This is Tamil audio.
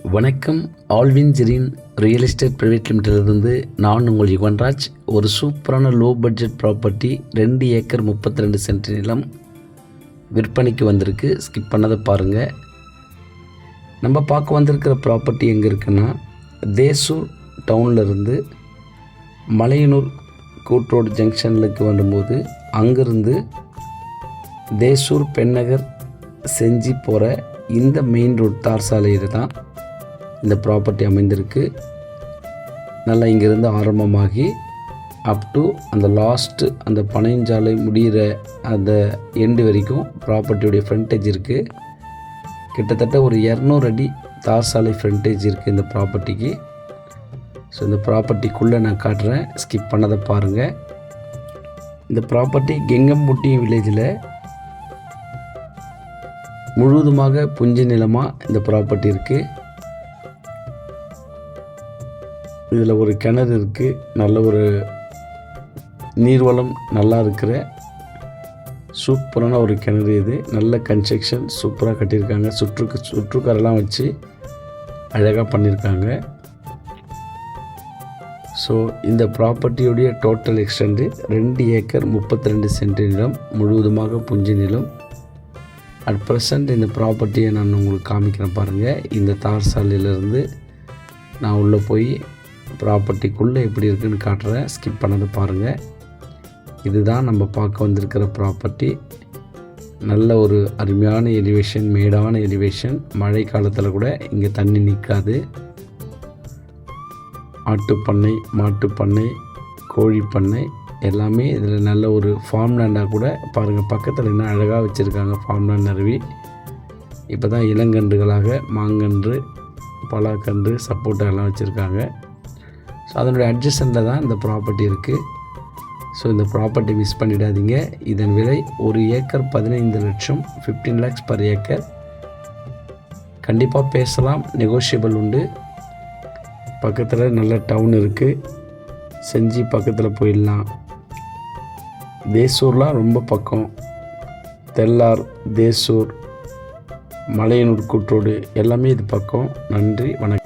வணக்கம். ஆல்வின்ஜரின் ரியல் எஸ்டேட் பிரைவேட் லிமிட்டடிலிருந்து நான் உங்கள் யுவன்ராஜ். ஒரு சூப்பரான low budget property 2 acre 32 cent நிலம் விற்பனைக்கு வந்திருக்கு. ஸ்கிப் பண்ணதை பாருங்கள். நம்ம பார்க்க வந்திருக்கிற ப்ராப்பர்ட்டி எங்கே இருக்குன்னா, தேசூர் டவுன்லேருந்து மலையனூர் கூட்ரோடு ஜங்ஷனுக்கு வரும்போது அங்கேருந்து தேசூர் பெண்ணகர் செஞ்சி போகிற இந்த மெயின் ரோட் தார் சாலையில் தான் இந்த ப்ராப்பர்ட்டி அமைந்திருக்கு. நல்லா இங்கேருந்து ஆரம்பமாகி அப் டு அந்த லாஸ்ட்டு அந்த பனைஞ்சாலை முடிகிற அந்த எண்டு வரைக்கும் ப்ராப்பர்ட்டியுடைய ஃப்ரண்டேஜ் இருக்குது. கிட்டத்தட்ட ஒரு 200 அடி தார் சாலை ஃப்ரண்டேஜ் இருக்குது இந்த ப்ராப்பர்ட்டிக்கு. ஸோ இந்த ப்ராப்பர்ட்டிக்குள்ளே நான் காட்டுறேன், ஸ்கிப் பண்ணதை பாருங்கள். இந்த ப்ராப்பர்ட்டி கெங்கம்புட்டி வில்லேஜில் முழுவதுமாக புஞ்ச நிலமாக இந்த ப்ராப்பர்ட்டி இருக்குது. இதில் ஒரு கிணறு இருக்குது. நல்ல ஒரு நீர்வளம் நல்லா இருக்கிற சூப்பரான ஒரு கிணறு இது. நல்ல கன்ஸ்ட்ரக்ஷன் சூப்பராக கட்டியிருக்காங்க. சுற்றுக்கரெல்லாம் வச்சு அழகாக பண்ணியிருக்காங்க. ஸோ இந்த ப்ராப்பர்ட்டியுடைய டோட்டல் எக்ஸ்டெண்டு 2 ஏக்கர் 32 சென்ட் நிலம், முழுவதுமாக புஞ்ச நிலம். அட் ப்ரெசண்ட் இந்த ப்ராப்பர்ட்டியை நான் உங்களுக்கு காமிக்கிறேன் பாருங்கள். இந்த தார் சாலையிலேருந்து நான் உள்ளே போய் ப்ராப்பர்ட்டிக்குள்ளே எப்படி இருக்குதுன்னு காட்டுறேன், ஸ்கிப் பண்ணதை பாருங்கள். இதுதான் நம்ம பார்க்க வந்திருக்கிற ப்ராப்பர்ட்டி. நல்ல ஒரு அருமையான எலிவேஷன், மேடான எலிவேஷன். மழை காலத்தில் கூட இங்கே தண்ணி நிற்காது. ஆட்டுப்பண்ணை, மாட்டுப்பண்ணை, கோழிப்பண்ணை எல்லாமே இதில் நல்ல ஒரு ஃபார்ம் லேண்டாக கூட பாருங்கள். பக்கத்தில் என்ன அழகாக வச்சுருக்காங்க ஃபார்ம் லேண்ட் அருவி. இப்போ தான் இளங்கன்றுகளாக மாங்கன்று, பலாக்கன்று, சப்போட்டா எல்லாம் வச்சுருக்காங்க. ஸோ அதனுடைய அட்ஜஸ்டண்டில் தான் இந்த ப்ராப்பர்ட்டி இருக்குது. ஸோ இந்த ப்ராப்பர்ட்டி மிஸ் பண்ணிடாதீங்க. இதன் விலை 1 ஏக்கர் 15 லட்சம், 15 lakhs per ஏக்கர். கண்டிப்பாக பேசலாம், நெகோஷியபிள் உண்டு. பக்கத்தில் நல்ல டவுன் இருக்குது. செஞ்சி பக்கத்தில் போயிடலாம். தேசூர்லாம் ரொம்ப பக்கம். தெல்லார், தேசூர், மலையனூர் கூட்ரோடு எல்லாமே இது பக்கம். நன்றி, வணக்கம்.